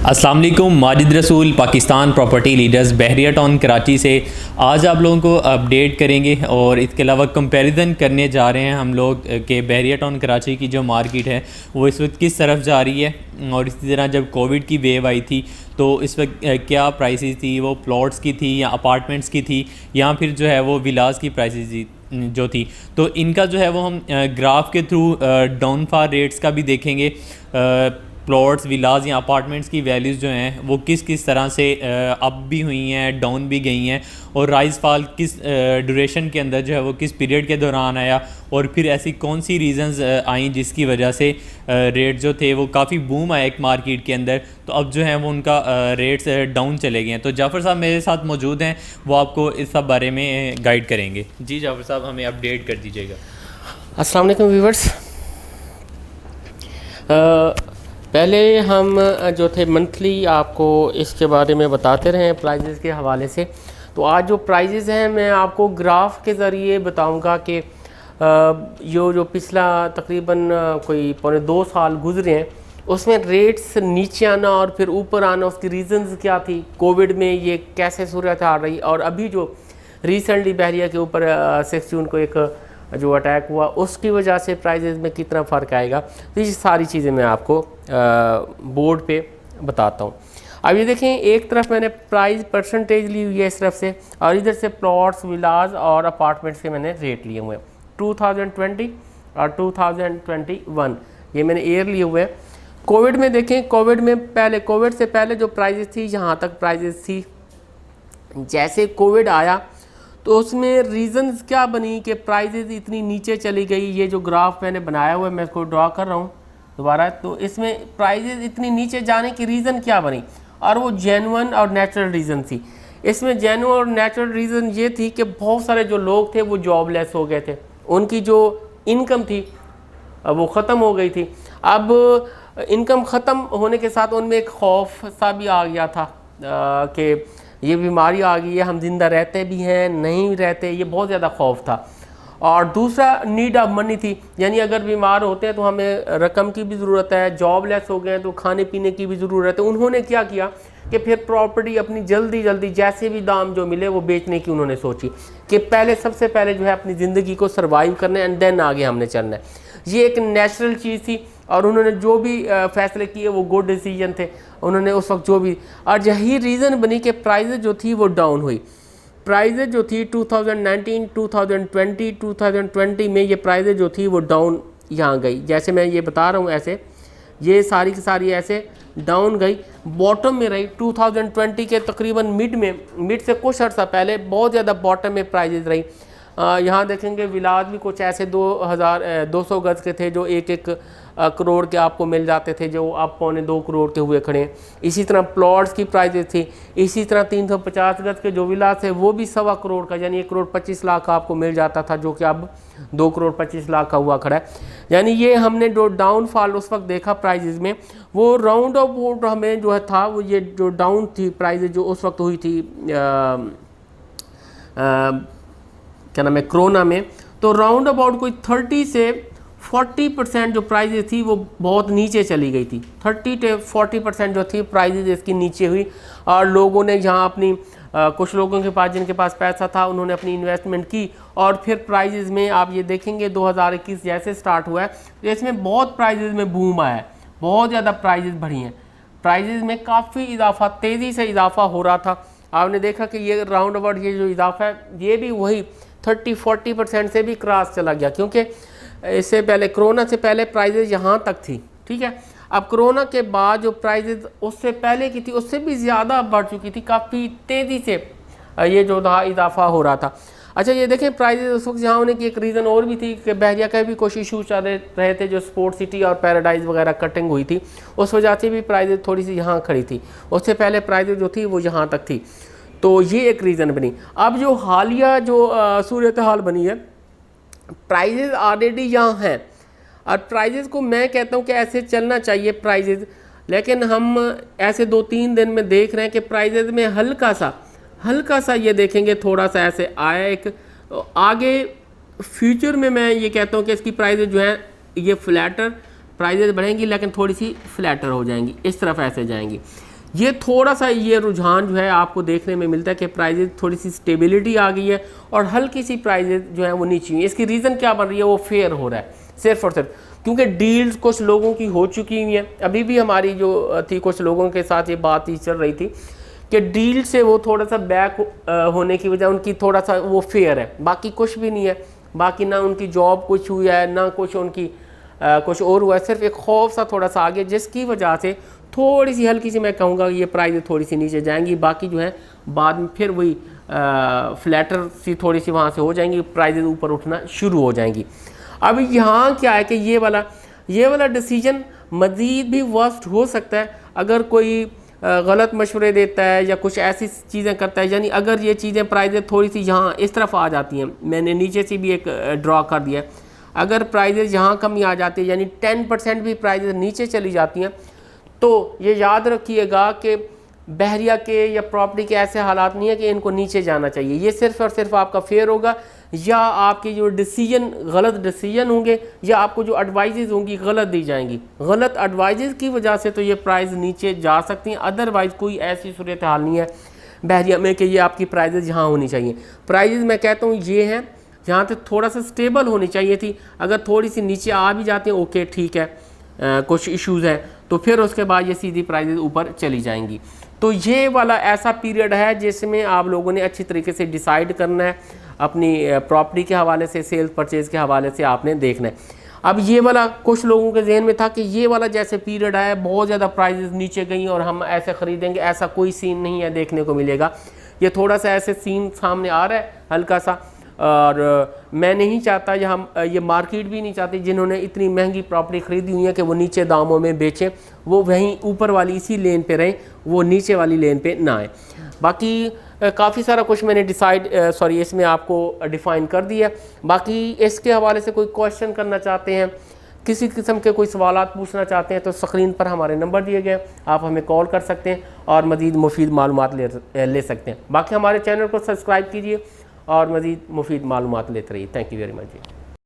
अस्सलाम वालेकुम। माजिद रसूल, पाकिस्तान प्रॉपर्टी लीडर्स, बहरिया टाउन कराची से आज आप लोगों को अपडेट करेंगे और इसके अलावा कंपैरिजन करने जा रहे हैं हम लोग कि बहरिया टाउन कराची की जो मार्केट है वो इस वक्त किस तरफ जा रही है। और इसी तरह जब कोविड की वेव आई थी तो इस वक्त क्या प्राइसेस थी, वो प्लॉट्स की थी या अपार्टमेंट्स की थी या फिर जो है वो विलास की प्राइसेस जो थी। तो इनका जो है वो हम ग्राफ के थ्रू डाउनफॉल रेट्स का भी देखेंगे। प्लॉट्स, विलाज या अपार्टमेंट्स की वैल्यूज़ जो हैं वो किस किस तरह से अप भी हुई हैं, डाउन भी गई हैं, और राइज फॉल किस ड्यूरेशन के अंदर जो है वो किस पीरियड के दौरान आया, और फिर ऐसी कौन सी रीज़न्स आई जिसकी वजह से रेट जो थे वो काफ़ी बूम आया एक मार्केट के अंदर। तो अब जो है वो उनका रेट्स डाउन चले गए हैं। तो जाफ़र साहब मेरे साथ मौजूद हैं, वो आपको इस सब बारे में गाइड करेंगे। जी जाफ़र साहब, हमें अपडेट कर दीजिएगा। अस्सलाम वालेकुम व्यूवर्स। पहले हम जो थे मंथली आपको इसके बारे में बताते रहे प्राइजेज़ के हवाले से। तो आज जो प्राइजेज़ हैं मैं आपको ग्राफ के ज़रिए बताऊंगा कि जो पिछला तकरीबन कोई पौने 2 साल गुजरे हैं उसमें रेट्स नीचे आना और फिर ऊपर आना, उसकी रीज़न्स क्या थी, कोविड में ये कैसे सूरत आ रही, और अभी जो रिसेंटली बहरिया के ऊपर 6 जून को एक जो अटैक हुआ उसकी वजह से प्राइजेज़ में कितना फ़र्क आएगा। तो ये सारी चीज़ें मैं आपको बोर्ड पे बताता हूँ। अब ये देखें, एक तरफ मैंने प्राइस परसेंटेज ली हुई है इस तरफ से, और इधर से प्लॉट्स, विलाज और अपार्टमेंट्स के मैंने रेट लिए हुए हैं 2020 और 2021, ये मैंने ईयर लिए हुए हैं। कोविड में देखें, कोविड से पहले जो प्राइजेज़ थी यहाँ तक प्राइजेज़ थी। जैसे कोविड आया तो उसमें रीज़न्स क्या बनी कि प्राइजेज़ इतनी नीचे चली गई। ये जो ग्राफ मैंने बनाया हुआ है मैं इसको ड्रा कर रहा हूँ दोबारा। तो इसमें प्राइजेज़ इतनी नीचे जाने की रीज़न क्या बनी, और वो जेन्युइन और नेचुरल रीज़न थी। इसमें जेन्युइन और नेचुरल रीज़न ये थी कि बहुत सारे जो लोग थे वो जॉबलेस हो गए थे, उनकी जो इनकम थी वो ख़त्म हो गई थी। अब इनकम ख़त्म होने के साथ उनमें एक खौफ सा भी आ गया था कि ये बीमारी आ गई है, हम जिंदा रहते भी हैं नहीं रहते, ये बहुत ज़्यादा खौफ था। और दूसरा नीड ऑफ मनी थी, यानी अगर बीमार होते हैं तो हमें रकम की भी ज़रूरत है, जॉबलेस हो गए तो खाने पीने की भी ज़रूरत है। उन्होंने क्या किया कि फिर प्रॉपर्टी अपनी जल्दी जल्दी जैसे भी दाम जो मिले वो बेचने की उन्होंने सोची कि पहले सबसे पहले जो है अपनी ज़िंदगी को सर्वाइव करना है एंड देन आगे हमने चलना है। ये एक नेचुरल चीज़ थी और उन्होंने जो भी फैसले किए वो गुड डिसीजन थे उन्होंने उस वक्त जो भी। और यही रीज़न बनी कि प्राइजेज़ जो थी वो डाउन हुई। प्राइजेज़ जो थी 2019, 2020, 2020 में ये प्राइजेज़ जो थी वो डाउन यहाँ गई। जैसे मैं ये बता रहा हूँ ऐसे ये सारी की सारी ऐसे डाउन गई, बॉटम में रही। 2020 के तकरीबन मिड से कुछ अर्सा पहले बहुत ज़्यादा बॉटम में प्राइजेज़ रही। यहाँ देखेंगे विलाज भी कुछ ऐसे 200 गज के थे जो एक करोड़ के आपको मिल जाते थे, जो अब पौने 2 करोड़ के हुए खड़े हैं। इसी तरह प्लॉट्स की प्राइजेस थी। इसी तरह 350 गज के जो विलास है वो भी 1.25 करोड़ का, यानी 1,25,00,000 का आपको मिल जाता था, जो कि अब 2,25,00,000 का हुआ खड़ा है। यानी ये हमने जो डाउनफॉल उस वक्त देखा प्राइजेज में, वो राउंड अबाउट हमें जो है था वो ये जो डाउन थी प्राइजेज जो उस वक्त हुई थी क्या नाम है कोरोना में, तो राउंड अबाउट कोई 30 से 40% जो प्राइजेज थी वो बहुत नीचे चली गई थी। 30 से 40% जो थी प्राइजेज इसकी नीचे हुई। और लोगों ने यहाँ अपनी कुछ लोगों के पास जिनके पास पैसा था उन्होंने अपनी इन्वेस्टमेंट की, और फिर प्राइजेज में आप ये देखेंगे 2021 जैसे स्टार्ट हुआ है तो इसमें बहुत प्राइजेज में बूम आया है, बहुत ज़्यादा प्राइजेज बढ़ी हैं। प्राइजेज में काफ़ी इजाफा, तेज़ी से इजाफा हो रहा था। आपने देखा कि ये राउंड अबाउट ये जो इजाफा है ये भी वही 30-40% से भी क्रॉस चला गया, क्योंकि इससे पहले कोरोना से पहले प्राइजेज यहाँ तक थी, ठीक है। अब कोरोना के बाद जो प्राइजेज उससे पहले की थी उससे भी ज़्यादा बढ़ चुकी थी, काफ़ी तेज़ी से ये जो था इजाफा हो रहा था। अच्छा ये देखें प्राइजेज उस वक्त यहाँ होने की एक रीज़न और भी थी कि बहरिया का भी कुछ इशू चल रहे थे, जो स्पोर्ट सिटी और पैराडाइज वगैरह कटिंग हुई थी उस वजह से भी प्राइजेज थोड़ी सी यहाँ खड़ी थी, उससे पहले प्राइजेज जो थी वो यहाँ तक थी। तो ये एक रीज़न बनी। अब जो हालिया जो सूरत हाल बनी है, प्राइजेज़ ऑलरेडी यहाँ हैं और प्राइजेज़ को मैं कहता हूँ कि ऐसे चलना चाहिए प्राइजेज़, लेकिन हम ऐसे 2-3 दिन में देख रहे हैं कि प्राइजेज़ में हल्का सा ये देखेंगे थोड़ा सा ऐसे आया एक आगे। फ्यूचर में मैं ये कहता हूँ कि इसकी प्राइजेज़ जो हैं ये फ्लैटर प्राइजेज़ बढ़ेंगी लेकिन थोड़ी सी फ्लैटर हो जाएंगी, इस तरफ ऐसे जाएंगी। ये थोड़ा सा ये रुझान जो है आपको देखने में मिलता है कि प्राइजेज थोड़ी सी स्टेबिलिटी आ गई है और हल्की सी प्राइजेज जो है वो नीचे हुई है। इसकी रीज़न क्या बन रही है, वो फेयर हो रहा है सिर्फ और सिर्फ क्योंकि डील्स कुछ लोगों की हो चुकी हुई हैं। अभी भी हमारी जो थी कुछ लोगों के साथ ये बात ही चल रही थी कि डील से वो थोड़ा सा बैक होने की वजह उनकी थोड़ा सा वो फेयर है, बाकी कुछ भी नहीं है। बाकी ना उनकी जॉब कुछ हुई है, ना कुछ उनकी कुछ और हुआ है, सिर्फ एक खौफ सा थोड़ा सा आगे, जिसकी वजह से थोड़ी सी हल्की सी मैं कहूँगा ये प्राइस थोड़ी सी नीचे जाएंगी। बाकी जो है बाद में फिर वही फ्लैटर सी थोड़ी सी वहाँ से हो जाएंगी, प्राइजेज ऊपर उठना शुरू हो जाएंगी। अब यहाँ क्या है कि ये वाला डिसीजन मज़ीद भी वर्स्ट हो सकता है अगर कोई गलत मशवरे देता है या कुछ ऐसी चीज़ें करता है। यानी अगर ये चीज़ें प्राइजेज थोड़ी सी यहाँ इस तरफ आ जाती हैं, मैंने नीचे से भी एक ड्रॉ कर दिया है, अगर प्राइजेज यहाँ कमी आ जाती है यानी 10% भी प्राइजेज नीचे चली जाती हैं, तो ये याद रखिएगा कि बहरिया के या प्रॉपर्टी के ऐसे हालात नहीं है कि इनको नीचे जाना चाहिए। ये सिर्फ और सिर्फ आपका फेयर होगा या आपकी जो डिसीजन गलत डिसीजन होंगे या आपको जो एडवाइजेज होंगी गलत दी जाएंगी। गलत एडवाइजेज की वजह से तो ये प्राइस नीचे जा सकती हैं, अदरवाइज़ कोई ऐसी सूरत हाल नहीं है बहरिया में कि ये आपकी प्राइजेज यहाँ होनी चाहिए। प्राइजेज मैं कहता हूँ ये हैं जहाँ तक थोड़ा सा स्टेबल होनी चाहिए थी, अगर थोड़ी सी नीचे आ भी जाते हैं ओके ठीक है, कुछ इश्यूज़ हैं तो फिर उसके बाद ये सीधी प्राइजेज ऊपर चली जाएंगी। तो ये वाला ऐसा पीरियड है जिसमें आप लोगों ने अच्छी तरीके से डिसाइड करना है, अपनी प्रॉपर्टी के हवाले से, सेल्स परचेज़ के हवाले से आपने देखना है। अब ये वाला कुछ लोगों के जहन में था कि ये वाला जैसे पीरियड है बहुत ज़्यादा प्राइजेज नीचे गई और हम ऐसे ख़रीदेंगे, ऐसा कोई सीन नहीं है देखने को मिलेगा। ये थोड़ा सा ऐसे सीन सामने आ रहा है हल्का सा, और मैं नहीं चाहता या हम ये मार्केट भी नहीं चाहती जिन्होंने इतनी महंगी प्रॉपर्टी ख़रीदी हुई है कि वो नीचे दामों में बेचें, वो वहीं ऊपर वाली इसी लेन पे रहें, वो नीचे वाली लेन पे ना आए। बाकी काफ़ी सारा कुछ मैंने इसमें आपको डिफ़ाइन कर दिया। बाकी इसके हवाले से कोई क्वेश्चन करना चाहते हैं, किसी किस्म के कोई सवालात पूछना चाहते हैं तो स्क्रीन पर हमारे नंबर दिए गए, आप हमें कॉल कर सकते हैं और मज़ीद मुफीद मालूमात ले सकते हैं। बाकी हमारे चैनल को सब्सक्राइब कीजिए और मज़ीद मुफीद मालूमात लेते रहिए। Thank you very much.